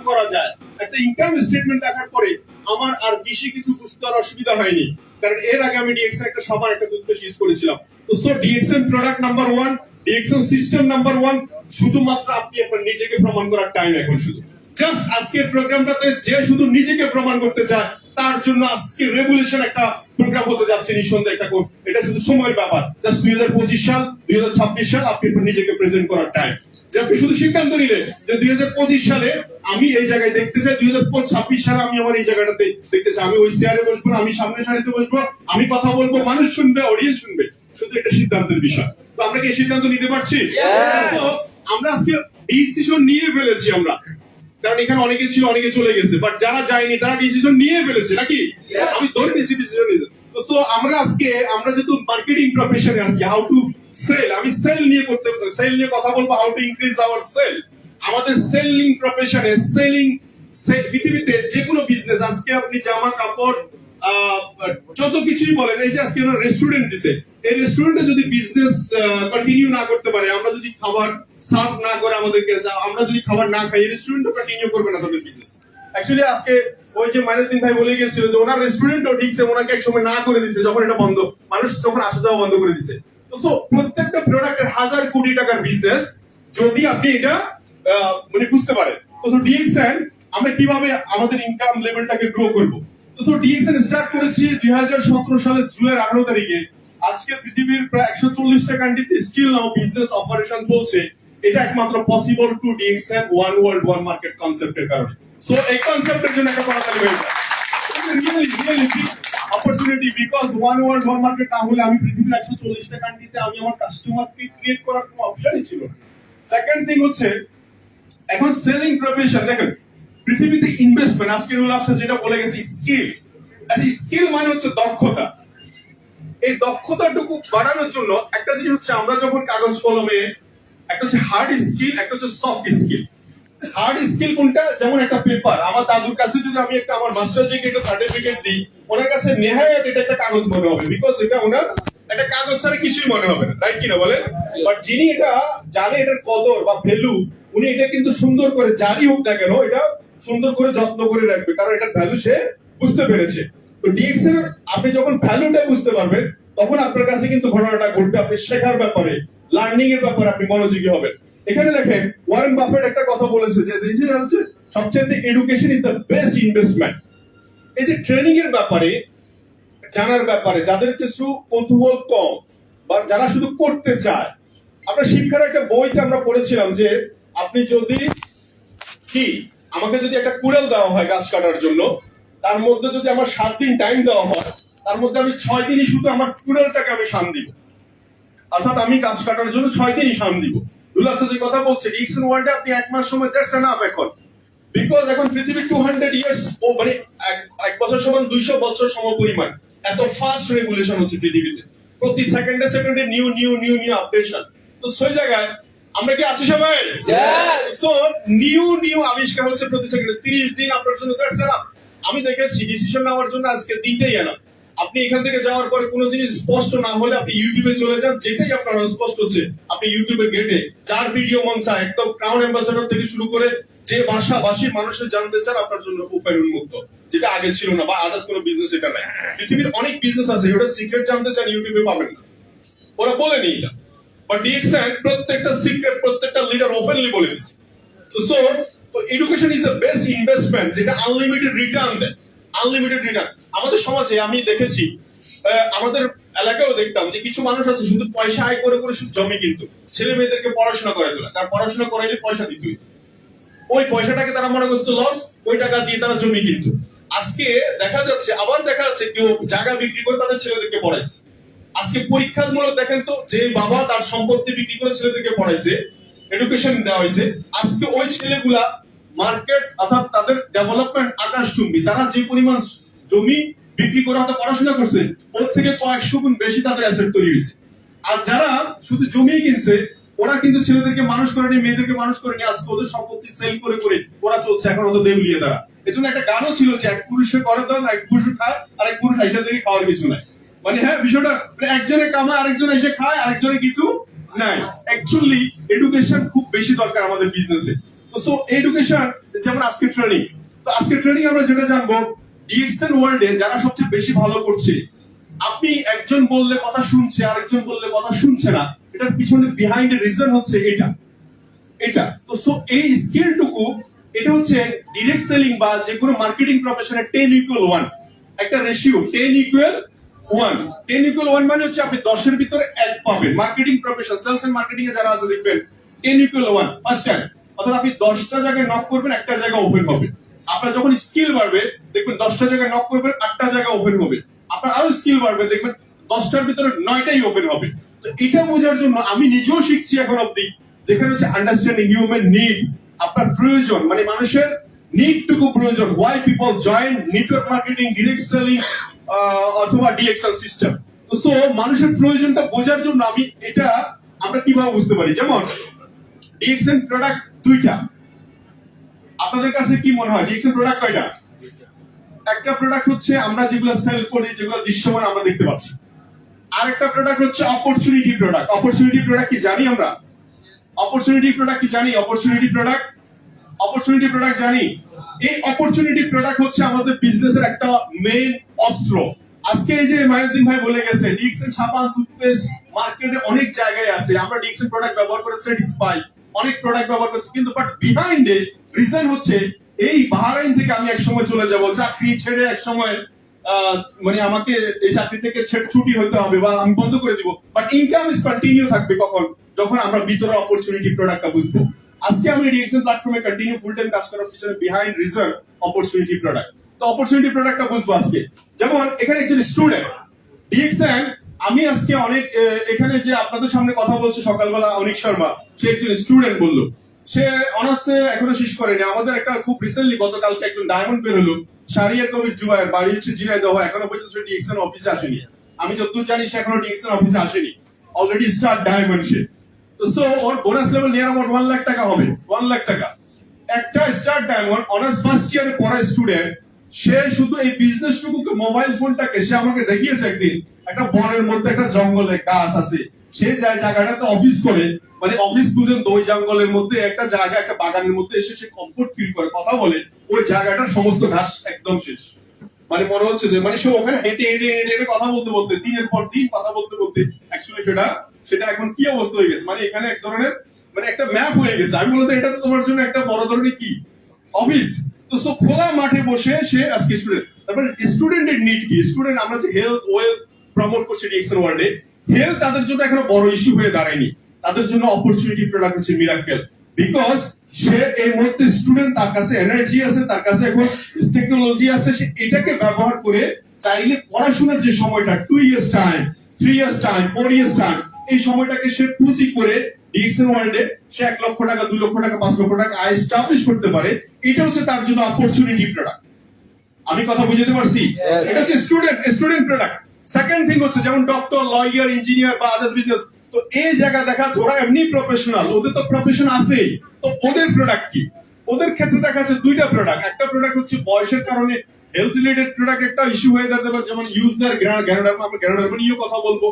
করা যায়, একটা ইনকাম স্টেটমেন্ট দেখার পরে আমার আর বেশি কিছু বুঝতে আর অসুবিধা হয়নি, কারণ এর আগে আমি ডিএক্সএন একটা সবার একটা টুথপেস্ট ইউজ করেছিলাম। তো so DXN product number 1, DXN system number 1, শুধুমাত্র আপনি আপনার নিজেকে প্রমাণ করার টাইম এখন শুধু। জাস্ট আজকের প্রোগ্রামটাতে যে শুধু নিজেকে প্রমাণ করতে চায় তার জন্য আজকে রেভলিউশন একটা প্রোগ্রাম হতে যাচ্ছে নিঃসন্দেহে একটা কোর্স। এটা শুধু সময়ের ব্যাপার। জাস্ট 2025 সাল 2026 সাল আপনি নিজেকে প্রেজেন্ট করার টাইম। যে আপনি শুধু সিদ্ধান্ত নিলে যে 2025 সালে আমি এই জায়গায় দেখতে চাই, 2026 সালে আমি আমার এই জায়গাটাতে দেখতে চাই, আমি ওই চেয়ারে বসবো, আমি সামনে সারিতে বসবো, আমি কথা বলবো, মানুষ শুনবে, অডিয়েন্স শুনবে। শুধু একটা সিদ্ধান্তের বিষয়। তো আমরা কি সিদ্ধান্ত নিতে পারছি? আমরা আজকে ডিসিশন নিয়ে ফেলেছি আমরা, কারণ এখানে অনেকে ছিল, অনেকে চলে গেছে, বাট যারা যায়নি তারা ডিসিশন নিয়ে ফেলেছে নাকি? আমি ধরে নিয়েছি ডিসিশন নিয়ে। তো সো আমরা আজকে আমরা যেহেতু মার্কেটিং প্রফেশনে আছি, হাউ টু সেল, আমি সেল নিয়ে কথা বলবো, how to increase our sell. আমাদের সেলিং প্রফেশনে পৃথিবীতে যে কোনো বিজনেস, আজকে আপনি জামা কাপড় যত কিছুই বলেন, এই যে আজকে রেস্টুরেন্ট দিছে, এই রেস্টুরেন্টে যদি বিজনেস কন্টিনিউ না করতে পারে, আমরা যদি খাবার সার্ভ না করে আমাদেরকে, আমরা যদি খাবার না খাই, রেস্টুরেন্টও কন্টিনিউ করবে না তাদের বিজনেস। অ্যাকচুয়ালি আজকে ওই যে মাইনুদ্দিন ভাই বলে গেছিল যে ওনার রেস্টুরেন্টও ঠিকছে, ওনাকে এক সময় না করে দিছে যখন এটা বন্ধ, মানুষ যখন আসা যাওয়া বন্ধ করে দিছে। তো সো প্রত্যেকটা প্রোডাক্টের 1000 কোটি টাকার বিজনেস যদি আপনি এটা মানে বুঝতে পারেন। তো ডিএক্সএন আমরা কিভাবে আমাদের ইনকাম লেভেলটাকে গ্রো করব। তো সো ডিএক্সএন স্টার্ট করেছি 2017 সালের জুনের 18 তারিখে। আজকে পৃথিবীর প্রায় 140টা কান্ট্রিতে স্টিল নাও বিজনেস অপারেশন চলছে। এটা একমাত্র possible to DXN one world one market কনসেপ্টের কারণে। সো এই কনসেপ্টের জন্য একটা করতালি হয়ে যায়। Really big opportunity, because one world one market না হলে আমি পৃথিবীর 140টা কান্ট্রিতে আমি আমার কাস্টমারকে ক্রিয়েট করার কোনো অপশনই ছিল না। সেকেন্ড থিং হচ্ছে এখন সেলিং প্রফেশন, দেখেন পৃথিবীতে ইনভেস্টমেন্ট, আজকে রুল অফ যেটা বলে গেছে স্কিল। আচ্ছা, স্কিল মানে হচ্ছে দক্ষতা। এই দক্ষতাটুকু বাড়ানোর জন্য একটা জিনিস হচ্ছে, আমরা যখন কাগজ কলমে, একটা হচ্ছে হার্ড স্কিল, একটা হচ্ছে সফট স্কিল। হার্ড স্কিল কোনটা? যেমন একটা পেপার, আমার দাদুর কাছে যদি আমি একটা আমার মাস্টার ডিগ্রি একটা সার্টিফিকেট দিই, ওনার কাছে নেহায়াত এটা একটা কাগজ মনে হবে, বিকজ এটা ওনার একটা কাগজ ছাড়া কিছুই মনে হবে না, রাইট কিনা বলেন? বাট যিনি এটা জানে, এটার কদর বা ভ্যালু, উনি এটা কিন্তু সুন্দর করে, যারই হোক না কেন, এটা সুন্দর করে যত্ন করে রাখবে, কারণ এটার ভ্যালু সে বুঝতে পেরেছে। তো ডিএক্সএন আপনি যখন ভ্যালুটা বুঝতে পারবেন, তখন আপনার কাছে কিন্তু ঘটনাটা ঘটবে, আপনি শেখার ব্যাপারে, লার্নিং এর ব্যাপারে আপনি মনোযোগী হবেন। এখানে দেখেন ওয়ারেন বাফেট একটা কথা বলেছে যে সবচেয়ে education is the best investment. এই যে ট্রেনিং এর ব্যাপারে, জানার ব্যাপারে, যাদের কিছু কৌতূহল কম বা যারা শুধু করতে চায়, আমরা শিক্ষার একটা বইতে আমরা পড়েছিলাম যে আপনি যদি কি, আমাকে যদি একটা কুড়াল দেওয়া হয় গাছ কাটার জন্য, তার মধ্যে যদি আমার 7 দিন টাইম দেওয়া হয়, তার মধ্যে আমি 6 দিনই শুধু আমার কুড়ালটাকে আমি শান দিব, অর্থাৎ আমি গাছ কাটার জন্য 6 দিনই শান দিব। রুলাফ যে কথা বলছে, ডিএক্সএন ওয়ার্ল্ডে আপনি 1 মাস সময় দ্যাটস এনাফ এখন, বিকজ এখন পৃথিবী 200 ইয়ার্স, ও মানে 1 বছর সমান 200 বছর সমপরিমাণ, এত ফাস্ট রেগুলেশন হচ্ছে পৃথিবীতে, প্রতি সেকেন্ডে সেকেন্ডে new new new new updation. তো সেই জায়গায় আমরা কি আছি সবাই? সো নিউ আবিষ্কার হচ্ছে প্রতি সেকেন্ডে। 30 দিন আপনার জন্য দ্যাটস এনাফ। আমি দেখেছি ডিসিশন নেওয়ার জন্য আজকে 3টাই এনাফ। আপনি এখান থেকে যাওয়ার পরে কোনো জিনিস স্পষ্ট না হলে আপনি ইউটিউবে চলে যান, যেটাই আপনার স্পষ্ট হচ্ছে আপনি ইউটিউবে গেটে যার ভিডিও মন চায়, একদম ক্রাউন অ্যাম্বাসেডর থেকে শুরু করে যে ভাষাভাষী মানুষের জানতে চান, আপনার জন্য প্রোফাইল উন্মুক্ত, যেটা আগে ছিল না, বা আদার্স কোনো বিজনেস এটা নাই। পৃথিবীর অনেক বিজনেস আছে, ওটা সিক্রেট জানতে চান ইউটিউবে পাবেন না, ওরা বলেনি এটা। বাট ডিএক্সএন প্রত্যেকটা সিক্রেট, প্রত্যেকটা লিডার ওপেনলি বলে দিচ্ছে। So education is the best investment, যেটা আনলিমিটেড রিটার্ন দেয়, আনলিমিটেড রিটার্ন। আমাদের সমাজে আমি দেখেছি, আমাদের এলাকায়ও দেখতাম যে কিছু মানুষ আছে শুধু পয়সা আয় করে করে শুধু জমি কিনতো, ছেলে মেয়েদেরকে পড়াশোনা করে তোলা, তার পড়াশোনা করাইলে পয়সা দিতই, ওই পয়সাটাকে তারা মনে করতো লস, ওই টাকা দিয়ে তারা জমি কিনতো। আজকে দেখা যাচ্ছে, আবার দেখা যাচ্ছে কেউ জায়গা বিক্রি করে তাদের ছেলেদেরকে পড়াইছে। আজকে পরীক্ষামূলক দেখেন তো, যে বাবা তার সম্পত্তি বিক্রি করে ছেলেদেরকে পড়াইছে, এডুকেশন দেওয়া হয়েছে, আজকে ওই ছেলেগুলা মার্কেট অর্থাৎ তাদের ডেভেলপমেন্ট আকাশচুম্বী। তারা যে পরিমাণ জমি বিক্রি করে হয়তো পড়াশোনা করছে, ওর থেকে কয়েকশো গুণ বেশি তাদের অ্যাসেট তৈরি হয়েছে। আর যারা শুধু জমি কিনছে, ওরা কিন্তু ছেলেদেরকে মানুষ করেনি, মেয়েদেরকে মানুষ করেনি, আজকে ওদের সম্পত্তি সেল করে করে ওরা চলছে, এখন ওদের দেউলিয়া তারা। এজন্য একটা গানও ছিল যে এক পুরুষে করে দেন, এক পুরুষ খায়, আর এক পুরুষ আইসা থেকে খাওয়ার কিছু নাই। মানে হ্যাঁ, বিষয়টা একজনে কামায়, আরেকজন এসে খায়, আরেকজনে কিছু নাই। অ্যাকচুয়ালি এডুকেশন খুব বেশি দরকার আমাদের বিজনেসে। সো এডুকেশন যেমন আজকে ট্রেনিং, তো আজকে ট্রেনিং আমরা যেটা জানবো ডিএক্সএন ওয়ার্ল্ডে যারা সবচেয়ে বেশি ভালো করছে, আপনি একজন বললে কথা শুনছে আরেকজন বললে কথা শুনছে না, এটার পিছনে বিহাইন্ড রিজন হচ্ছে এটা তো সো এই স্কিলটুকু এটা হচ্ছে ডিরেক্ট সেলিং বা যে কোনো মার্কেটিং প্রফেশনে 10:1 একটা রেশিও 10:1 10:1 মানে হচ্ছে আপনি 10 এর ভিতরে 1 পাবেন। Marketing profession sales and marketing এ যারা আছে দেখবেন 10:1 ফার্স্ট টাইম, অর্থাৎ আপনি 10টা জায়গায় নক করবেন একটা জায়গা ওপেন হবে। আপনার যখন স্কিল বাড়বে দেখবেন 10টা জায়গায় নক করবেন 8টা জায়গা ওপেন হবে। আপনার আরো স্কিল বাড়বে দেখবেন 10টার ভিতরে 9টাই ওপেন হবে। তো এটা বোঝার জন্য আমি নিজেও শিখছি এখন অবধি, যেখানে হচ্ছে আন্ডারস্ট্যান্ডিং হিউম্যান নিড, আপনার প্রয়োজন মানে মানুষের নিডটুকু প্রয়োজন, why people join network marketing, direct selling অথবা ডিএক্সএল সিস্টেম। তো সো মানুষের প্রয়োজনটা বোঝার জন্য আমি এটা আমরা কিভাবে বুঝতে পারি, যেমন ডিএক্সএল প্রোডাক্ট দুইটা, আপনাদের কাছে কি মনে হয় ডিএক্সএল প্রোডাক্ট কয়টা? একটা প্রোডাক্ট হচ্ছে আমরা যেগুলো সেল করি, যেগুলো দৃশ্যমান আমরা দেখতে পাচ্ছি। আরেকটা প্রোডাক্ট হচ্ছে অপরচুনিটি প্রোডাক্ট। অপরচুনিটি প্রোডাক্ট কি জানি আমরা? অপরচুনিটি প্রোডাক্ট কি জানি? অপরচুনিটি প্রোডাক্ট জানি। এই অপরচুনিটি প্রোডাক্ট হচ্ছে আমাদের বিজনেসের একটা মেইন অস্ত্র। আজকে এই যে মাইনুদ্দিন ভাই বলে গেছে ডিএক্সএল সাবান টুথপেস্ট মার্কেটে অনেক জায়গায় আছে, আমরা ডিএক্সএল প্রোডাক্ট ব্যবহার করে স্যাটিসফাই, অনেক প্রোডাক্ট ব্যবহার করছি, কিন্তু বাট বিহাইন্ড এ রিজন হচ্ছে এই বাহরাইন থেকে আমি এক সময় চলে যাব, চাকরি ছেড়ে এক সময় মানে আমাকে এই চাকরি থেকে ছুটি হতে হবে বা আমি বন্ধ করে দিব, বাট ইনকাম ইজ কন্টিনিউ থাকবে কখন? যখন আমরা ভিতরে অপরচুনিটি প্রোডাক্টটা বুঝবো। আজকে আমি ডিএক্সএল প্ল্যাটফর্মে কন্টিনিউ ফুল টাইম কাজ করার পিছনে বিহাইন্ড রিজন অপরচুনিটি প্রোডাক্ট। তো অপরচুনিটি প্রোডাক্টটা বুঝবো আজকে। যেমন এখানে একজন স্টুডেন্ট ডিএক্সএল, আমি আজকে অনেক এখানে যে আপনাদের সামনে কথা বলছে সকালবেলা অনিক শর্মা, সে একজন স্টুডেন্ট বললো, সে অনার্সে এখনো শেষ করেনি। আমাদের একটা খুব রিসেন্টলি গতকালকে একজন ডায়মন্ড বের হলো, শাহরিয়ার কবির জুবায়ের, বাড়ি হচ্ছে ঝিনাইদহ, এখনো পর্যন্ত সে ডিএক্সএল অফিসে আসেনি। আমি যতদূর জানি সে এখনো ডিএক্সএল অফিসে আসেনি, অলরেডি স্টার ডায়মন্ড সে। তো so or bonus level near about 1 lakh টাকা হবে, 1 লাখ টাকা। একটা স্টার ডায়মন্ড অনার্স ফার্স্ট ইয়ারে পড়া স্টুডেন্ট, সে শুধু এই বিজনেসটুকুকে মোবাইল ফোনটাকে সে আমাকে দেখিয়েছে একদিন, একটা বনের মধ্যে একটা জঙ্গলে গাছ আছে, সে যায় জায়গাটাতে অফিস করে, মানে অফিস বুঝেন তো ওই জঙ্গলের মধ্যে একটা জায়গা, একটা বাগানের মধ্যে এসে সে কমফোর্ট ফিল করে কথা বলে, ওই জায়গাটার সমস্ত ঘাস একদম শেষ। মানে মনে হচ্ছে যে মানে সে ওখানে হেঁটে হেঁটে হেঁটে হেঁটে কথা বলতে বলতে দিনের পর দিন কথা বলতে বলতে অ্যাকচুয়ালি সেটা এখন কি অবস্থা হয়ে গেছে, মানে এখানে এক ধরনের মানে একটা ম্যাপ হয়ে গেছে। আমি বলতে এটা তো তোমার জন্য একটা বড় ধরনের কি অফিস। তো সো খোলা মাঠে বসে সে আজকে স্টুডেন্ট। তারপরে স্টুডেন্টের নিড কি? স্টুডেন্ট আমরা যে হেলথ ওয়েলথ প্রমোট করছি ডিএক্সএল ওয়ার্ল্ডে, হেলথ তাদের জন্য এখনো বড় ইস্যু হয়ে দাঁড়ায়নি। তাদের জন্য অপরচুনিটি প্রোডাক্ট হচ্ছে মিরাকেল, বিকজ সে এই মুহূর্তে স্টুডেন্ট, তার কাছে এনার্জি আছে, তার কাছে এখন টেকনোলজি আছে, সে এটাকে ব্যবহার করে চাইলে পড়াশোনার যে সময়টা 2 years time, 3 years time, 4 years time, এই সময়টাকে সে পুঁজি করে ডিএক্সএল ওয়ার্ল্ডে সে 1 লক্ষ টাকা, 2 লক্ষ টাকা, 5 লক্ষ টাকা আয় এস্টাবলিশ করতে পারে। এটা হচ্ছে তার জন্য অপরচুনিটি প্রোডাক্ট। আমি কথা বুঝতে পারছি? এটা হচ্ছে স্টুডেন্ট প্রোডাক্ট। সেকেন্ড থিং হচ্ছে যেমন ডক্টর, লয়ার, ইঞ্জিনিয়ার বা আদার্স বিজনেস, তো এই জায়গা দেখা যাচ্ছে ওরা এমনি প্রফেশনাল, ওদের তো প্রফেশন আছেই, তো ওদের প্রোডাক্ট কি? ওদের ক্ষেত্রে দেখা যাচ্ছে দুইটা প্রোডাক্ট। একটা প্রোডাক্ট হচ্ছে বয়সের কারণে হেলথ রিলেটেড প্রোডাক্ট একটা ইস্যু হয়ে যেতে পারে, যেমন ইউজ দেয়ার গ্যানোডার্মা, আমরা গ্যানোডার্মা নিয়ে কথা বলবো।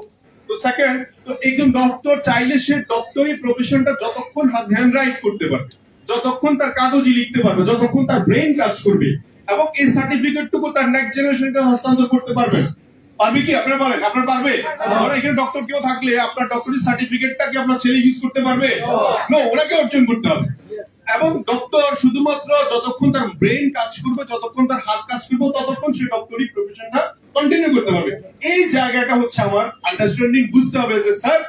তো সেকেন্ড, তো একজন ডক্টর চাইলে সে ডক্টরি প্রফেশনটা যতক্ষণ হ্যান্ড রাইট করতে পারবে, যতক্ষণ তার কাগজে লিখতে পারবে, যতক্ষণ তার ব্রেন কাজ করবে, এবং এই সার্টিফিকেটটুকু তার নেক্সট জেনারেশনকে হস্তান্তর করতে পারবে। পারবে কি? আপনারা বলেন, আপনার পারবে? ধরো এখানে ডক্টর কেউ থাকলে আপনার ডক্টরি সার্টিফিকেটটা কি আপনার ছেলে ইউজ করতে পারবে? নো, ওনাকে অর্জন করতে হবে। এবং ডক্টর শুধুমাত্র যতক্ষণ তার ব্রেন কাজ করবে, যতক্ষণ তার হাত কাজ করবে, ততক্ষণ সে ডক্টরি প্রফেশনটা কন্টিনিউ করতে পারবে। এই জায়গাটা হচ্ছে আমার আন্ডারস্ট্যান্ডিং বুঝতে হবে যে স্যার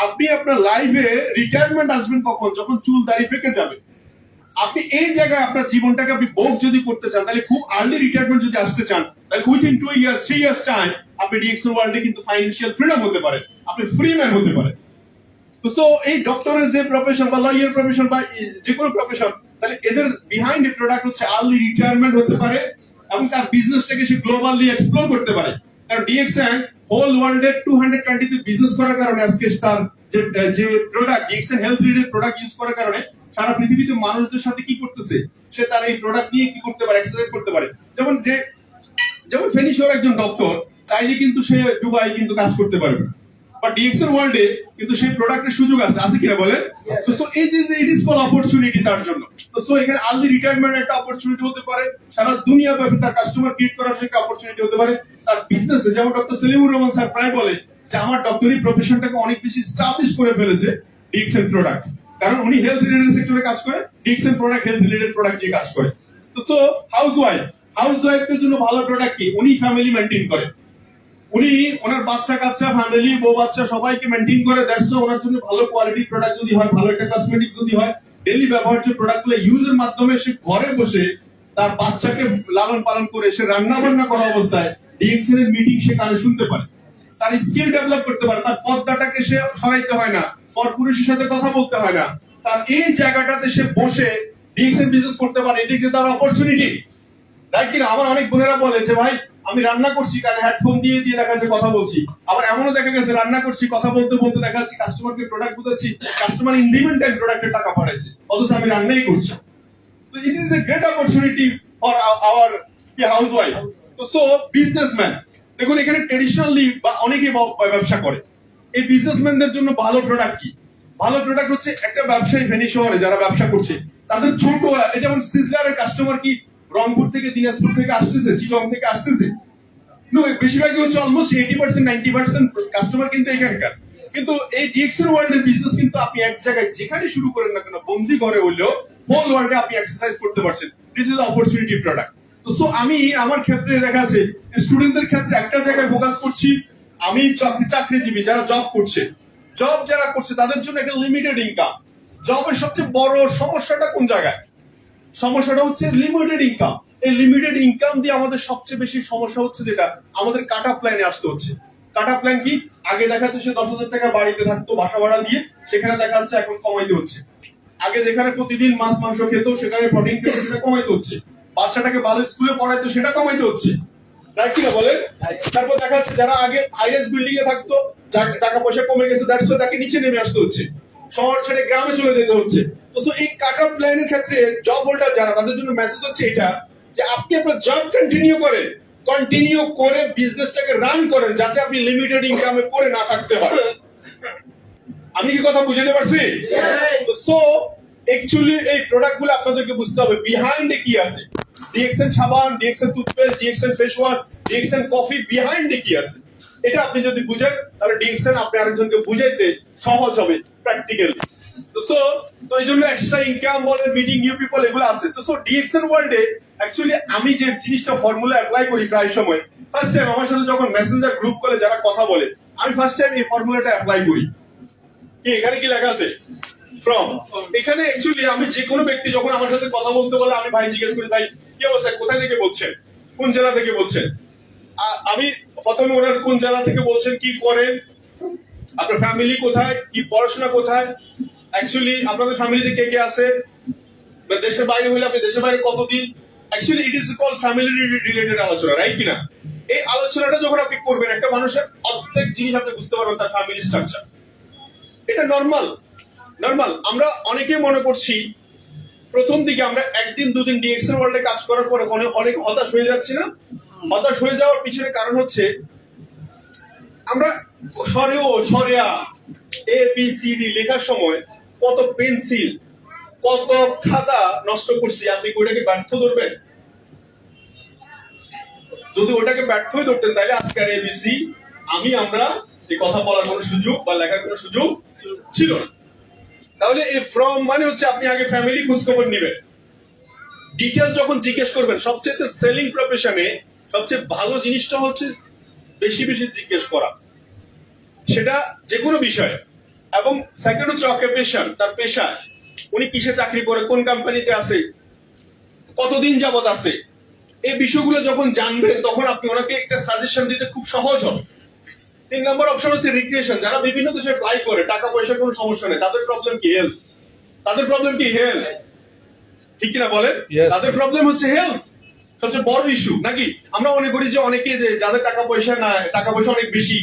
আপনি আপনার লাইফে রিটায়ারমেন্ট আসবেন কখন? যখন চুল দাড়ি পেকে যাবে। আপনি এই জায়গায় আপনার জীবনটাকে আপনি ভোগ যদি করতে চান, তাহলে খুব আর্লি রিটায়ারমেন্ট যদি আসতে চান, তাহলে উইথিন 2 ইয়ার্স 3 ইয়ার্স টাইম আপনি ডিএক্সএল ওয়ার্ল্ডে কিন্তু ফাইন্যান্সিয়াল ফ্রিডম হতে পারে, আপনি ফ্রি ম্যান হতে পারেন। তো সো এই ডক্টরের যে প্রফেশন বা লয়ার প্রফেশন বা যে কোনো প্রফেশন, তাহলে এদের বিহাইন্ড এ প্রোডাক্ট হচ্ছে আর্লি রিটায়ারমেন্ট হতে পারে এবং তার বিজনেসটাকে সে গ্লোবালি এক্সপ্লোর করতে পারে। কারণ ডিএক্সএল হোল ওয়ার্ল্ডে 200 কান্ট্রিতে বিজনেস করার কারণে আজকে তার যে product DXL health related product use করার কারণে সারা পৃথিবীতে মানুষদের সাথে কি করতেছে, সে তার এই প্রোডাক্ট নিয়ে কি করতে পারে, এক্সারসাইজ করতে পারে। যেমন ফেনিশোর একজন ডক্টর চাইলে কিন্তু সে দুবাই কিন্তু কাজ করতে পারবে, বা ডিএক্সএন ওয়ার্ল্ডে কিন্তু সেই প্রোডাক্টের সুযোগ আছে কিনা বলেন? তো সো এই যে ইট ইজ ফর অপরচুনিটি তার জন্য। তো সো এখানে আর্লি রিটায়ারমেন্ট একটা অপরচুনিটি হতে পারে, সারা দুনিয়া ব্যাপী তার কাস্টমার ক্রিয়েট করার একটা অপরচুনিটি হতে পারে, তার বিজনেসে যেমন ডক্টর সেলিমুর রহমান স্যার প্রায় বলে যে আমার ডক্টরি প্রফেশনটাকে অনেক বেশি স্টাবলিশ করে ফেলেছে ডিএক্সএন প্রোডাক্ট, কারণ উনি হেলথ রিলেটেড সেক্টরে কাজ করে, DXN product health related product নিয়ে কাজ করে। তো সো হাউসওয়াইফদের জন্য ভালো প্রোডাক্ট কি? উনি ফ্যামিলি মেনটেন করে, উনি ওনার বাচ্চা কাচ্চা ফ্যামিলি বউ বাচ্চা সবাইকে মেনটেন করে। দ্যাটস ওনার জন্য ভালো কোয়ালিটি প্রোডাক্ট যদি হয়, ভালো একটা কসমেটিক্স যদি হয়, ডেইলি ব্যবহার্য প্রোডাক্টগুলো ইউজের মাধ্যমে সে ঘরে বসে তার বাচ্চাকে লালন পালন করে সে রান্না বান্না করা অবস্থায় ডিএক্সএন এর মিটিং সে কানে শুনতে পারে, তার স্কিল ডেভেলপ করতে পারে, তার পর্দাটাকে সে সরাইতে হয় না, পরপুরুষের সাথে কথা বলতে হয় না, তার এই জায়গাটাতে সে বসে ডিএক্সএন বিজনেস করতে পারে। এটি যে তার অপরচুনিটি, রাইট কিনা? আমার অনেক বোনেরা বলে যে ভাই আমি রান্না করছি কানে হেডফোন দিয়ে দিয়ে দেখা যাচ্ছে কথা বলছি, আবার এমনও দেখা গেছে রান্না করছি কথা বলতে বলতে দেখা যাচ্ছে কাস্টমারকে প্রোডাক্ট বুঝাচ্ছি, customer in the mean time প্রোডাক্টের টাকা পাঠাইছে, অথচ আমি রান্নাই করছি। তো it is a great opportunity for our housewife. তো সো বিজনেসম্যান, দেখুন এখানে ট্রেডিশনালি বা অনেকে ব্যবসা করে, এই বিজনেসম্যানদের জন্য ভালো প্রোডাক্ট কি? ভালো প্রোডাক্ট হচ্ছে একটা ব্যবসায়ী ভেনি শহরে যারা ব্যবসা করছে তাদের ছোট, এই যেমন সিজলারের কাস্টমার কি রংপুর থেকে দিনাজপুর থেকে আসতেছে, চিটং থেকে আসতেছে? বেশিরভাগই হচ্ছে অলমোস্ট 80% 90% কাস্টমার কিন্তু এখানকার। কিন্তু এই ডিএক্সএন ওয়ার্ল্ডের বিজনেস কিন্তু আপনি এক জায়গায় যেখানে শুরু করেন না কেন, বন্দি ঘরে হইলেও হোল ওয়ার্ল্ডে আপনি এক্সারসাইজ করতে পারছেন। This is opportunity product. তো সো আমি আমার ক্ষেত্রে দেখা আছে স্টুডেন্টদের ক্ষেত্রে একটা জায়গায় ফোকাস করছি, আমি চাকরিজীবী যারা জব করছে, যারা করছে তাদের জন্য একটা লিমিটেড ইনকাম। জবের সবচেয়ে বড় সমস্যাটা কোন জায়গায়? সমস্যাটা হচ্ছে লিমিটেড ইনকাম। এই লিমিটেড ইনকাম দিয়ে আমাদের সবচেয়ে বেশি সমস্যা হচ্ছে যেটা, আমাদের কাট আপ প্ল্যানে আসতে হচ্ছে। কাট আপ প্ল্যান কি? আগে দেখা যাচ্ছে সে 10,000 টাকা বাড়িতে থাকতো বাসা ভাড়া দিয়ে, সেখানে দেখা যাচ্ছে এখন কমাইতে হচ্ছে। আগে যেখানে প্রতিদিন মাছ মাংস খেত সেখানে প্রোটিন খেত, সেটা কমাইতে হচ্ছে। বাচ্চাটাকে ভালো স্কুলে পড়াইতো, সেটা কমাইতে হচ্ছে, রাইট কিনা বলেন? তারপর দেখা যাচ্ছে যারা আগে হাইরেস বিল্ডিং এ থাকতো, টাকা পয়সা কমে গেছে, দ্যাটস ওয়াই তাকে নিচে নেমে আসতে হচ্ছে, শহর ছেড়ে গ্রামে চলে যেতে হচ্ছে। তো এই কাট আপ প্ল্যানের ক্ষেত্রে জব হোল্ডার যারা, তাদের জন্য মেসেজ হচ্ছে এটা যে আপনি আপনার জব কন্টিনিউ করে বিজনেসটাকে রান করেন, যাতে আপনি লিমিটেড ইনকামে পড়ে না থাকতে হয়। আমি কি কথা বুঝাতে পারছি? সো অ্যাকচুয়ালি এই প্রোডাক্টগুলো আপনাদেরকে বুঝতে হবে বিহাইন্ডে কি আছে। ডিএক্সএন সাবান, DXN toothpaste, DXN face wash, DXN coffee, বিহাইন্ডে কি আছে এটা আপনি যদি বুঝেন, তাহলে ডিএক্সএন আপনি আরেকজনকে বুঝাইতে সহজ হবে প্র্যাকটিক্যালি। তো এই জন্য এক্সট্রা ইনকাম বলেন, মিটিং নিউ পিপল, এগুলো আছে। তো সো ডিএক্সএন ওয়ার্ল্ডে অ্যাকচুয়ালি আমি যে জিনিসটা ফর্মুলা অ্যাপ্লাই করি প্রায় সময়, ফার্স্ট টাইম আমার সাথে যখন মেসেঞ্জার গ্রুপ কলে যারা কথা বলে, আমি ফার্স্ট টাইম এই ফর্মুলাটা অ্যাপ্লাই করি। কি এখানে কি লেখা আছে? ফ্রম। এখানে অ্যাকচুয়ালি আমি যে কোনো ব্যক্তি যখন আমার সাথে কথা বলতে বলে, আমি ভাই জিজ্ঞেস করি ভাই কি অবস্থা, কোথায় থেকে বলছেন, কোন জেলা থেকে বলছেন। আমি প্রথমে ওনার কোন জেলা থেকে বলছেন, কি করেন, আপনার ফ্যামিলি কোথায়, কি পড়াশোনা কোথায়, অ্যাকচুয়ালি আপনাদের ফ্যামিলিতে কে কে আছে, দেশের বাইরে হলে আপনি দেশের বাইরে কতদিন। Actually it is call family related আলোচনা, রাইট কিনা? এই আলোচনাটা যখন আপনি করবেন, একটা মানুষের প্রত্যেক জিনিস আপনি বুঝতে পারবেন তার ফ্যামিলি স্ট্রাকচার। এটা নর্মাল। আমরা অনেকে মনে করছি প্রথম দিকে আমরা একদিন দুদিন ডিএক্সএন ওয়ার্ল্ডে কাজ করার পরে অনেক হতাশ হয়ে যাচ্ছি না? হতাশ হয়ে যাওয়ার পিছনে কারণ হচ্ছে আমরা সরেয়া ABCD লেখার সময় কত পেন্সিল, কত খাতা নষ্ট করছি। আপনি ওটাকে ব্যর্থ ধরবেন? যদি ওটাকে ব্যর্থই ধরতেন, তাহলে আজকে আর ABC আমরা এই কথা বলার কোনো সুযোগ বা লেখার কোনো সুযোগ ছিল না। তাহলে এই ফ্রম মানে হচ্ছে আপনি আগে ফ্যামিলি খোঁজখবর নেবেন, ডিটেল যখন জিজ্ঞেস করবেন। সবচেয়ে সেলিং প্রফেশনে সবচেয়ে ভালো জিনিসটা হচ্ছে বেশি বেশি জিজ্ঞেস করা, সেটা যে কোনো বিষয়ে। এবং সেকেন্ড হচ্ছে অকুপেশন, তার পেশা, উনি কিসে চাকরি করে, কোন কোম্পানিতে আছে, কতদিন যাবত আছে, এই বিষয়গুলো যখন জানবেন তখন আপনি ওনাকে একটা সাজেশন দিতে খুব সহজ হবে। 3 নম্বর অপশন হচ্ছে রিক্রিয়েশন। যারা বিভিন্ন দেশে ফ্লাই করে, টাকা পয়সার কোনো সমস্যা নেই, তাদের প্রবলেম কি হেলথ। ঠিক কিনা বলেন? তাদের প্রবলেম হচ্ছে হেলথ, সবচেয়ে বড় ইস্যু নাকি? আমরা মনে করি যে অনেকে যে যাদের টাকা পয়সা অনেক বেশি,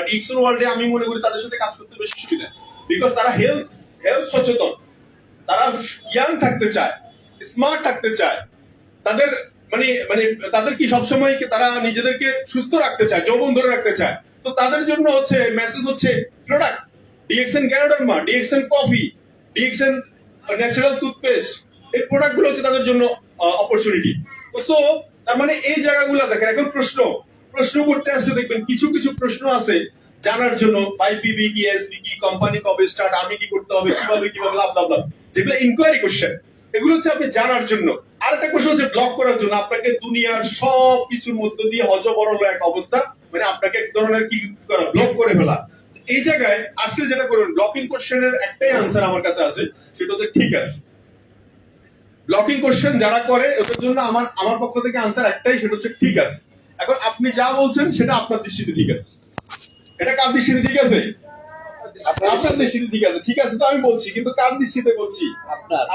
ডিএক্সএন ওয়ার্ল্ডে আমি মনে করি তাদের সাথে কাজ করতে বেশি সুবিধা, বিকজ তারা হেলথ সচেতন, তারা ইয়াং থাকতে চায়, স্মার্ট থাকতে চায়, তাদের মানে তাদের কি সবসময় তারা নিজেদেরকে সুস্থ রাখতে চায়, যৌবন ধরে রাখতে চায়। তো তাদের জন্য হচ্ছে মেসেজ হচ্ছে product DXN Ganoderma, DXN coffee, DXN natural toothpaste, এই প্রোডাক্ট গুলো হচ্ছে তাদের জন্য অপরচুনিটি। সো তার মানে এই জায়গাগুলো দেখেন। এখন প্রশ্ন করতে আসলে দেখবেন কিছু কিছু প্রশ্ন আছে জানার জন্য, আইপিবি কি, এসবি কি, কোম্পানি কবে স্টার্ট, আমি কি করতে হবে, কিভাবে কিভাবে লাভ লাভ লাভ, যেগুলো ইনকোয়ারি কোশ্চেন, এগুলো হচ্ছে আপনি জানার জন্য। আর একটা কোশ্চেন হচ্ছে ব্লক করার জন্য, আপনাকে দুনিয়ার সব কিছুর মধ্য দিয়ে হজবরল এক অবস্থা, মানে আপনাকে এক ধরনের কি করা, ব্লক করে ফেলা। এই জায়গায় আসলে যেটা করবেন, ব্লকিং কোশ্চেনের একটাই আনসার আমার কাছে আছে, সেটা হচ্ছে ঠিক আছে। ব্লকিং কোশ্চেন যারা করে ওদের জন্য আমার পক্ষ থেকে আনসার একটাই, সেটা হচ্ছে ঠিক আছে। এখন আপনি যা বলছেন সেটা আপনার দৃষ্টিতে ঠিক আছে, এটা কার দৃষ্টিতে ঠিক আছে? আপনার দৃষ্টিতে ঠিক আছে। ঠিক আছে তো আমি বলছি, কিন্তু কার দৃষ্টিতে বলছি?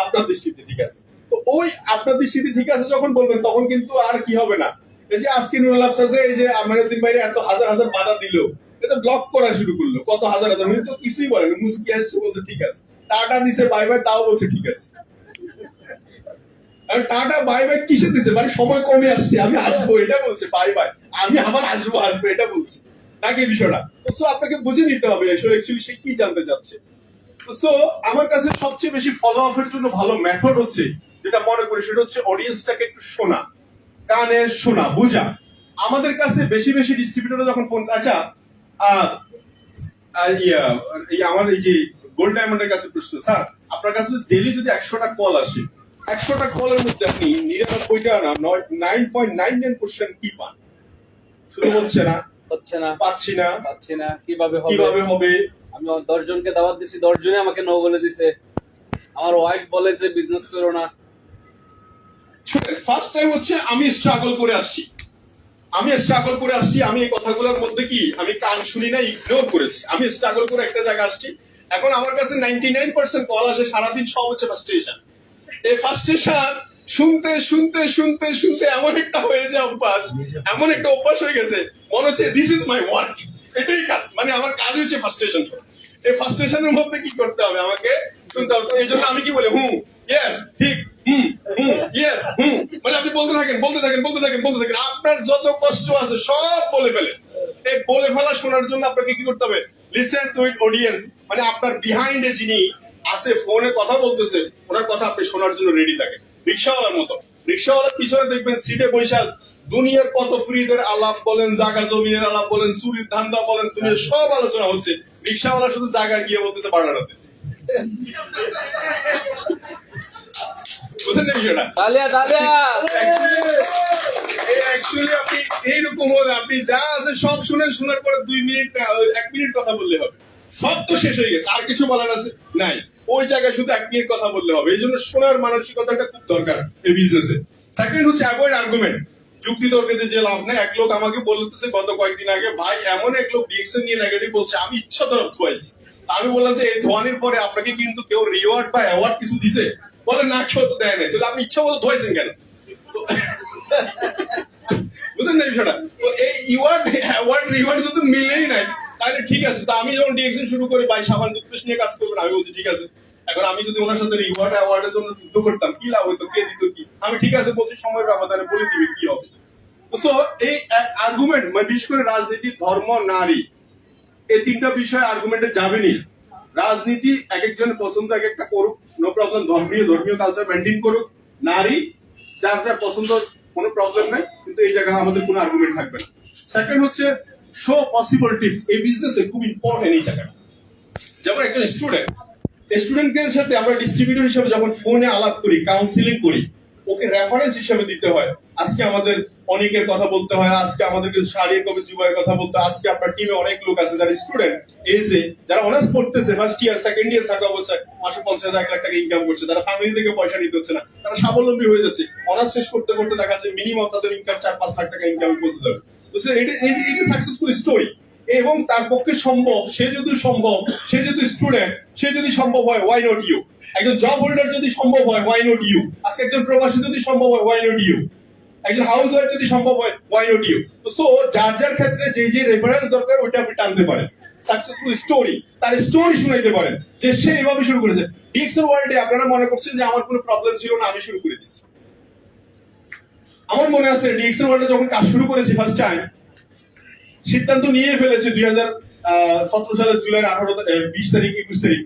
আপনার দৃষ্টিতে ঠিক আছে। তো ওই আপনার দৃষ্টিতে ঠিক আছে যখন বলবেন, তখন কিন্তু আর কি হবে না, এই যে আজকে নুরুল আফসার এই যে আমানুদ্দিন ভাইরে এত হাজার হাজার বাধা দিল, এটা ব্লক করা শুরু করলো, কত হাজার হাজার, উনি তো কিছুই বলেন, মুস্কি আসছে বলছে ঠিক আছে, টাটা দিছে বাই বাই, তাও বলছে ঠিক আছে। টাটা বাই বাই কিসে দিছে, মানে সময় কমে আসছে, আমি আসবো এটা বলছে, বাই বাই, আমি আবার আসবো এটা বলছে নাকি বিষয়টা। সো আপনাকে বুঝে নিতে হবে অ্যাকচুয়ালি সে কি জানতে চাচ্ছে। সো আমার কাছে সবচেয়ে বেশি ফলো আপের জন্য ভালো মেথড হচ্ছে, যেটা মনে করি, সেটা হচ্ছে অডিয়েন্সটাকে একটু শোনা, কানে শোনা, বুঝা। আমাদের কাছে বেশি বেশি ডিস্ট্রিবিউটর যখন ফোন, আচ্ছা আমার এই যে গোল্ড ডায়মন্ডের কাছে প্রশ্ন, স্যার আপনার কাছে ডেইলি যদি 100টা কল আসে, 100টা কলের মধ্যে আপনি 99টা না 9.99% কি পান? শুধু হচ্ছে না, পাচ্ছি না, কিভাবে হবে? আমি 10 জনকে দাওয়াত দিছি, 10 জনে আমাকে নো বলে দিছে। আমার ওয়াইফ বলে যে বিজনেস করো না। ফার্স্ট টাইম হচ্ছে আমি স্ট্রাগল করে আসছি, আমি এই কথাগুলোর মধ্যে কি আমি কান শুনি না, ইগনোর করেছি। আমি স্ট্রাগল করে একটা জায়গায় আসছি। এখন আমার কাছে 99% কল আসে সারাদিন, সব হচ্ছে ফার্স্টেশন। এই ফার্স্টেশন শুনতে শুনতে শুনতে শুনতে এমন একটা হয়ে যায় অভ্যাস, এমন একটা অভ্যাস হয়ে গেছে, মনে হচ্ছে দিস ইজ মাই ওয়ার্ক, এটাই কাজ, মানে আমার কাজ হচ্ছে ফার্স্টেশন শোনা। এই ফার্স্টেশনের মধ্যে কি করতে হবে, আমাকে শুনতে হবে। এই জন্য আমি কি বলি, ইয়েস, ঠিক, ইয়েস, মানে আপনি বলতে থাকেন আপনার যত কষ্ট আছে সব বলে ফেলে। এই বলে ফেলা শোনার জন্য আপনাকে কি করতে হবে, লিসেন টু ইট অডিয়েন্স, মানে আপনার বিহাইন্ডে যিনি আছে, ফোনে কথা বলতেছে, ওনার কথা আপনি শোনার জন্য রেডি থাকেন। রিক্সাওয়ালার মতো, রিক্সাওয়ালার পিছনে দেখবেন সিটে বৈশাখ দুনিয়ার কত ফ্রিদের আলাপ বলেন, জায়গা জমিনের আলাপ বলেন, চুরির ধান্দা বলেন, দুনিয়ার সব আলোচনা হচ্ছে, রিক্সাওয়ালা শুধু জায়গায় গিয়ে বলতেছে বাড়াতে। বুঝলেন না বিষয়টা? অ্যাকচুয়ালি আপনি এইরকম হলে আপনি যা আছে সব শুনেন, শোনার পরে 2 মিনিট 1 মিনিট কথা বললে হবে, সব তো শেষ হয়ে গেছে, আর কিছু বলার আছে নাই, ওই জায়গায় শুধু 1 মিনিট কথা বললে হবে। এই জন্য শোনার মানসিকতাটা খুব দরকার এই বিজনেসে। সেকেন্ড হচ্ছে অ্যাভয়েড আর্গুমেন্ট, যুক্তি তর্কেতে যে লাভ নেই। এক লোক আমাকে বলতেছে গত কয়েকদিন আগে, ভাই এমন এক লোক ডিএক্সএন নিয়ে নেগেটিভ বলছে, আমি ইচ্ছা দ্বারা ধোয়াইছি। আমি বললাম যে এই ধোয়ানির পরে আপনাকে কিন্তু কেউ রিওয়ার্ড বা অ্যাওয়ার্ড কিছু দিছে? বলে না, কেউ তো দেয় নাই। তাহলে আপনি ইচ্ছা মতো ধোয়াইছেন কেন? বুঝলেন না বিষয়টা? তো এই অ্যাওয়ার্ড রিওয়ার্ড যদি মিলেই নাই, তাহলে ঠিক আছে। তা আমি যখন ডিএক্সএন শুরু করি, ভাই সাবান টুথপেস্ট নিয়ে কাজ করবেন, আমি বলছি ঠিক আছে। এখন আমি যদি ওনার সাথে রিওয়ার্ড অ্যাওয়ার্ডের জন্য যুদ্ধ করতাম, কি লাভ হইতো, কে দিত কি? আমি ঠিক আছে বলছি, সময় ব্যবধানে বলে দিবে কি হবে। সো এই আর্গুমেন্ট, বিশেষ করে রাজনীতি, ধর্ম, নারী, এই 3টা বিষয় আর্গুমেন্টে যাবেনি। রাজনীতি এক একজনের পছন্দ এক একটা করুক, নো প্রবলেম, ধর্মীয় কালচার মেনটেন করুক। নারী যার যার পছন্দ, কোনো প্রবলেম নাই, কিন্তু এই জায়গায় আমাদের কোনো আর্গুমেন্ট থাকবে না। সেকেন্ড হচ্ছে শো পসিবল টিপস। এই বিজনেসে খুব ইম্পর্টেন্ট এই জায়গাটা। যেমন একজন স্টুডেন্টের সাথে আমরা ডিস্ট্রিবিউটর হিসেবে যখন ফোনে আলাপ করি, কাউন্সিলিং করি, ওকে রেফারেন্স হিসেবে দিতে হয়। আজকে আমাদের অনেকের কথা বলতে হয়, আজকে আমাদেরকে শারীরিক কবি যুবাইয়ের কথা বলতে, আজকে আপনার টিমে অনেক লোক আছে যারা স্টুডেন্ট, এসে যারা অনার্স পড়তেছে, ফার্স্ট ইয়ার সেকেন্ড ইয়ার থাকা অবস্থায় মাসে 50,000 1 লাখ টাকা ইনকাম করছে, তারা ফ্যামিলি থেকে পয়সা নিতে হচ্ছে না, তারা স্বাবলম্বী হয়ে যাচ্ছে। অনার্স শেষ করতে করতে দেখা যাচ্ছে মিনিমাম তাদের ইনকাম 4-5 লাখ টাকা ইনকাম পৌঁছে যাবে। তো এটা সাকসেসফুল স্টোরি। এবং তার পক্ষে সম্ভব, সে যদি স্টুডেন্ট, সে যদি সম্ভব হয়, ওয়াই নট ইউ? একজন জব হোল্ডার যদি সম্ভব হয়, ওয়াই নট ইউ? আজকে একজন প্রবাসী যদি সম্ভব হয়, ওয়াই নট ইউ? একজন হাউস ওয়াইফ যদি সম্ভব হয়, ওয়াই নট ইউ? সো যার যার ক্ষেত্রে যে রেফারেন্স দরকার, ওইটা আপনি টানতে পারেন। সাকসেসফুল স্টোরি, তার স্টোরি শুনাইতে পারেন যে সে এইভাবে শুরু করেছে। ডিএক্সএন ওয়ার্ল্ডে আপনারা মনে করছেন যে আমার কোনো প্রবলেম ছিল না, আমি শুরু করে দিচ্ছি। আমার মনে আছে ডিএক্সএন ওয়ার্ল্ডে যখন কাজ শুরু করেছি ফার্স্ট টাইম, সিদ্ধান্ত নিয়ে ফেলেছে 2017 সালের জুলাই 20 তারিখ 21 তারিখ,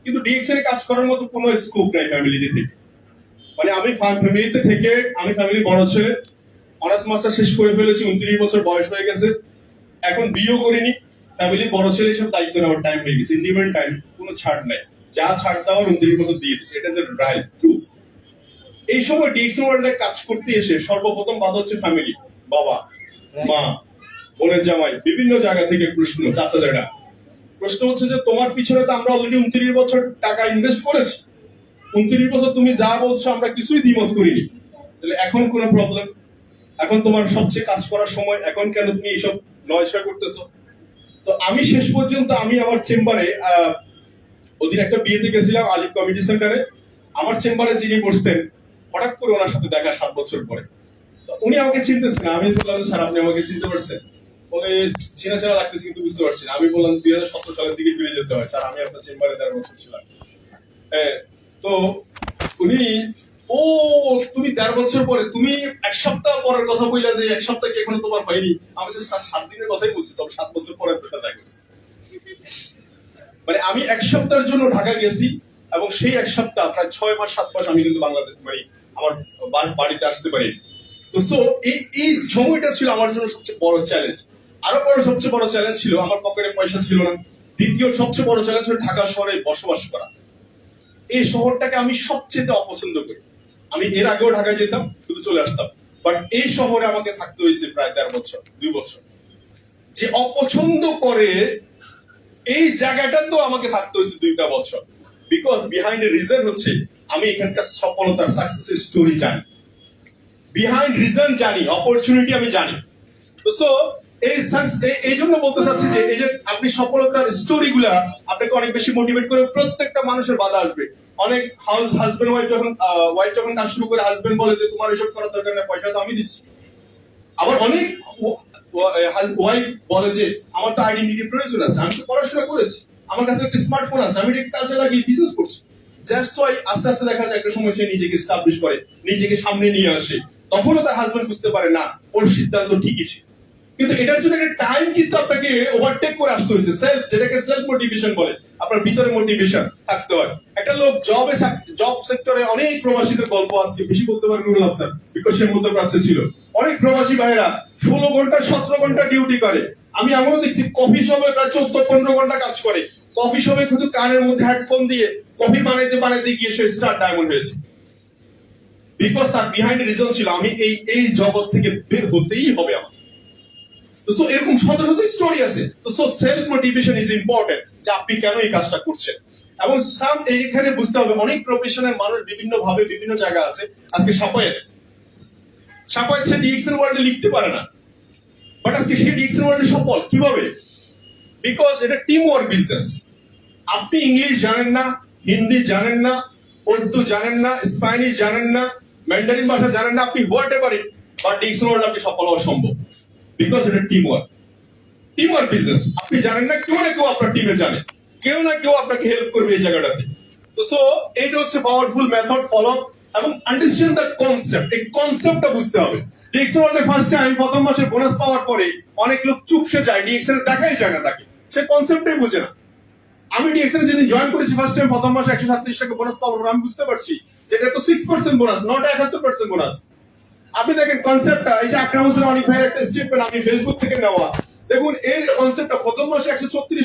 কিন্তু ডিএক্সএন এ কাজ করার মতো কোনো স্কোপ নাই ফ্যামিলিতে থেকে। মানে আমি ফ্যামিলিতে থেকে, আমি ফ্যামিলি বড় ছেলে, অনার্স মাস্টার শেষ করে ফেলেছি, 29 বছর বয়স হয়ে গেছে, এখন বিয়েও করিনি, ফ্যামিলি বড় ছেলে হিসেবে দায়িত্ব নেওয়ার টাইম হয়ে গেছে, ইন্ডিপেন্ডেন্ট টাইম, কোনো ছাড় নাই, যা ছাড় দেওয়ার 29 বছর দিয়ে দিচ্ছে, এটা যে রাইট ট্রু। এই সময় ডিএক্সএন ওয়ার্ল্ডে কাজ করতে এসে সর্বপ্রথম বাধা হচ্ছে ফ্যামিলি, বাবা মা বোনের জামাই, বিভিন্ন জায়গা থেকে প্রশ্ন, চাচা জায়গা প্রশ্ন হচ্ছে যে তোমার পিছনে তো আমরা অলরেডি 29 বছর টাকা ইনভেস্ট করেছি, 29 বছর তুমি যা বলছো আমরা কিছুই দ্বিমত করিনি, তাহলে এখন কোনো প্রবলেম? এখন তোমার সবচেয়ে কাজ করার সময়, এখন কেন তুমি এইসব নয়সা করতেছো? তো আমি শেষ পর্যন্ত আমি আমার চেম্বারে ওদিন একটা বিয়েতে গেছিলাম আলিফ কমিটি সেন্টারে, আমার চেম্বারে যিনি বসতেন, হঠাৎ করে ওনার সাথে দেখা 7 বছর পরে। তো উনি আমাকে চিনতেছেন, আমি বললাম স্যার আপনি আমাকে চিনতে পারছেন? বলে চেনা চেনা লাগতেছে কিন্তু বুঝতে পারছি না। আমি বললাম 2017 সালের দিকে ফিরে যেতে হয় স্যার, আমি আপনার চেম্বারে 13 বছর ছিলাম। তো উনি, ও তুমি 13 বছর পরে, তুমি 1 সপ্তাহ পরের কথা বললা যে 1 সপ্তাহ কি এখনো তোমার হয়নি? আমি বলছি স্যার 7 দিনের কথাই বলছি, তবে 7 বছর পরের কথা দেখা গেছে। মানে আমি 1 সপ্তাহের জন্য ঢাকা গেছি, এবং সেই 1 সপ্তাহ প্রায় 6 মাস 7 মাস আমি কিন্তু বাংলাদেশ মানে আমার বাড়িতে আসতে পারি। তো সো এই সময়টা ছিল আমার জন্য সবচেয়ে বড় চ্যালেঞ্জ। আরো বড় সবচেয়ে বড় চ্যালেঞ্জ ছিল আমার পকেটে পয়সা ছিল না। দ্বিতীয় সবচেয়ে বড় চ্যালেঞ্জ হলো ঢাকা শহরে বসবাস করা। এই শহরটাকে আমি সবচেয়ে অপছন্দ করি। আমি এর আগেও ঢাকায় যেতাম, শুধু চলে আসতাম, বাট এই শহরে আমাকে থাকতে হয়েছে প্রায় 13 বছর, 2 বছর। যে অপছন্দ করে এই জায়গাটা তো আমাকে থাকতে হয়েছে 2টা বছর, বিকজ বিহাইন্ড এ রিজন হচ্ছে আমি এখানকার সফলতার সাকসেসের স্টোরি জানি, বিহাইন্ড রিজন জানি, অপরচুনিটি আমি জানি। তো সো এই জন্য বলতে চাচ্ছি যে এই যে আপনি সফলতার স্টোরি গুলা আপনাকে অনেক বেশি মোটিভেট করে। প্রত্যেকটা মানুষের বাধা আসবে। অনেক হাজবেন্ড ওয়াইফ যখন কাজ শুরু করে, হাজবেন্ড বলে যে তোমার এসব করার দরকার নেই, পয়সা তো আমি দিচ্ছি। আবার অনেক ওয়াইফ বলে যে আমার তো আইডেন্টিটির প্রয়োজন আছে, আমি তো পড়াশোনা করেছি, আমার কাছে একটা স্মার্টফোন আছে, আমি এটা কাজে লাগিয়ে বিজনেস করছি। জাস্ট ওয়াই আস্তে আস্তে দেখা যায় একটা সময় সে নিজেকে এস্টাবলিশ করে, নিজেকে সামনে নিয়ে আসে, তখনও তার হাজবেন্ড বুঝতে পারে না ওর সিদ্ধান্ত ঠিকই ছিল। কিন্তু এটার জন্য একটা টাইম কিন্তু আপনাকে ওভারটেক করে আসতে হয়েছে, যেটাকে সেলফ মোটিভেশন বলে, আপনার ভিতরে মোটিভেশন থাকতে হয়। একটা লোক জব সেক্টরে, অনেক প্রবাসীদের গল্প আজকে বেশি বলতে পারেন নুরুল আফসার, বিকজ সে মধ্যপ্রাচ্যে ছিল। অনেক প্রবাসী ভাইয়েরা 16 ঘন্টা 17 ঘন্টা ডিউটি করে। আমি এমনও দেখছি কফি শপে প্রায় 14-15 ঘন্টা কাজ করে, কফি শপে কিন্তু কানের মধ্যে হেডফোন দিয়ে কফি বানাইতে গিয়ে সে স্টার ডায়মন্ড হয়েছে, বিকজ তার বিহাইন্ড রিজন ছিল আমি এই জগৎ থেকে বের হতেই হবে আমার। সো এরকম শত শত স্টোরি আছে। So self motivation is important, যে আপনি কেন এই কাজটা করছেন। এবং এখানে বুঝতে হবে অনেক প্রফেশনের মানুষ বিভিন্ন ভাবে বিভিন্ন জায়গা আছে। আজকে সাপায়ের সে ডিএক্সএন ওয়ার্ল্ডে লিখতে পারে না, বাট আজকে সে ডিএক্সএন ওয়ার্ল্ডে সফল কিভাবে? বিকজ এটা টিম ওয়ার্ক বিজনেস। আপনি ইংলিশ জানেন না, হিন্দি জানেন না, উর্দু জানেন না, স্প্যানিশ জানেন না, ম্যান্ডারিন ভাষা জানেন না, আপনি what ever it, but DXN ওয়ার্ল্ডে আপনি সফল হওয়া সম্ভব, বিকজ এটা টিম ওয়ার্ক বিজনেস। আপনি জানেন না, কেউ না কেউ আপনার টিমে জানে, কেউ না কেউ আপনাকে হেল্প করবে এই জায়গাটাতে। তো সো এইটা হচ্ছে পাওয়ারফুল মেথড, ফলো এবং আন্ডারস্ট্যান্ড দ্য কনসেপ্ট। এই কনসেপ্টটা বুঝতে হবে। ডিএক্সএন ওয়ার্ল্ডে ফার্স্ট টাইম প্রথম মাসের বোনাস পাওয়ার পরে অনেক লোক চুপসে যায়, ডিএক্সএন দেখাই যায় না তাকে, সে কনসেপ্টটাই বুঝে না। আমি ডিএক্সএন যেদিন জয়েন করেছি ফার্স্ট টাইম, প্রথম মাসে 137 টাকা বোনাস পাওয়ার পর আমি বুঝতে পারছি যেটা তো 6% বোনাস, নট 71% বোনাস। আপনি দেখেন কনসেপ্টটা, এই যে আকরাম হোসেন অনেক ভাইয়ের একটা স্টেটমেন্ট আমি ফেসবুক থেকে নেওয়া, দেখুন এর কনসেপ্টটা প্রথম মাসে 136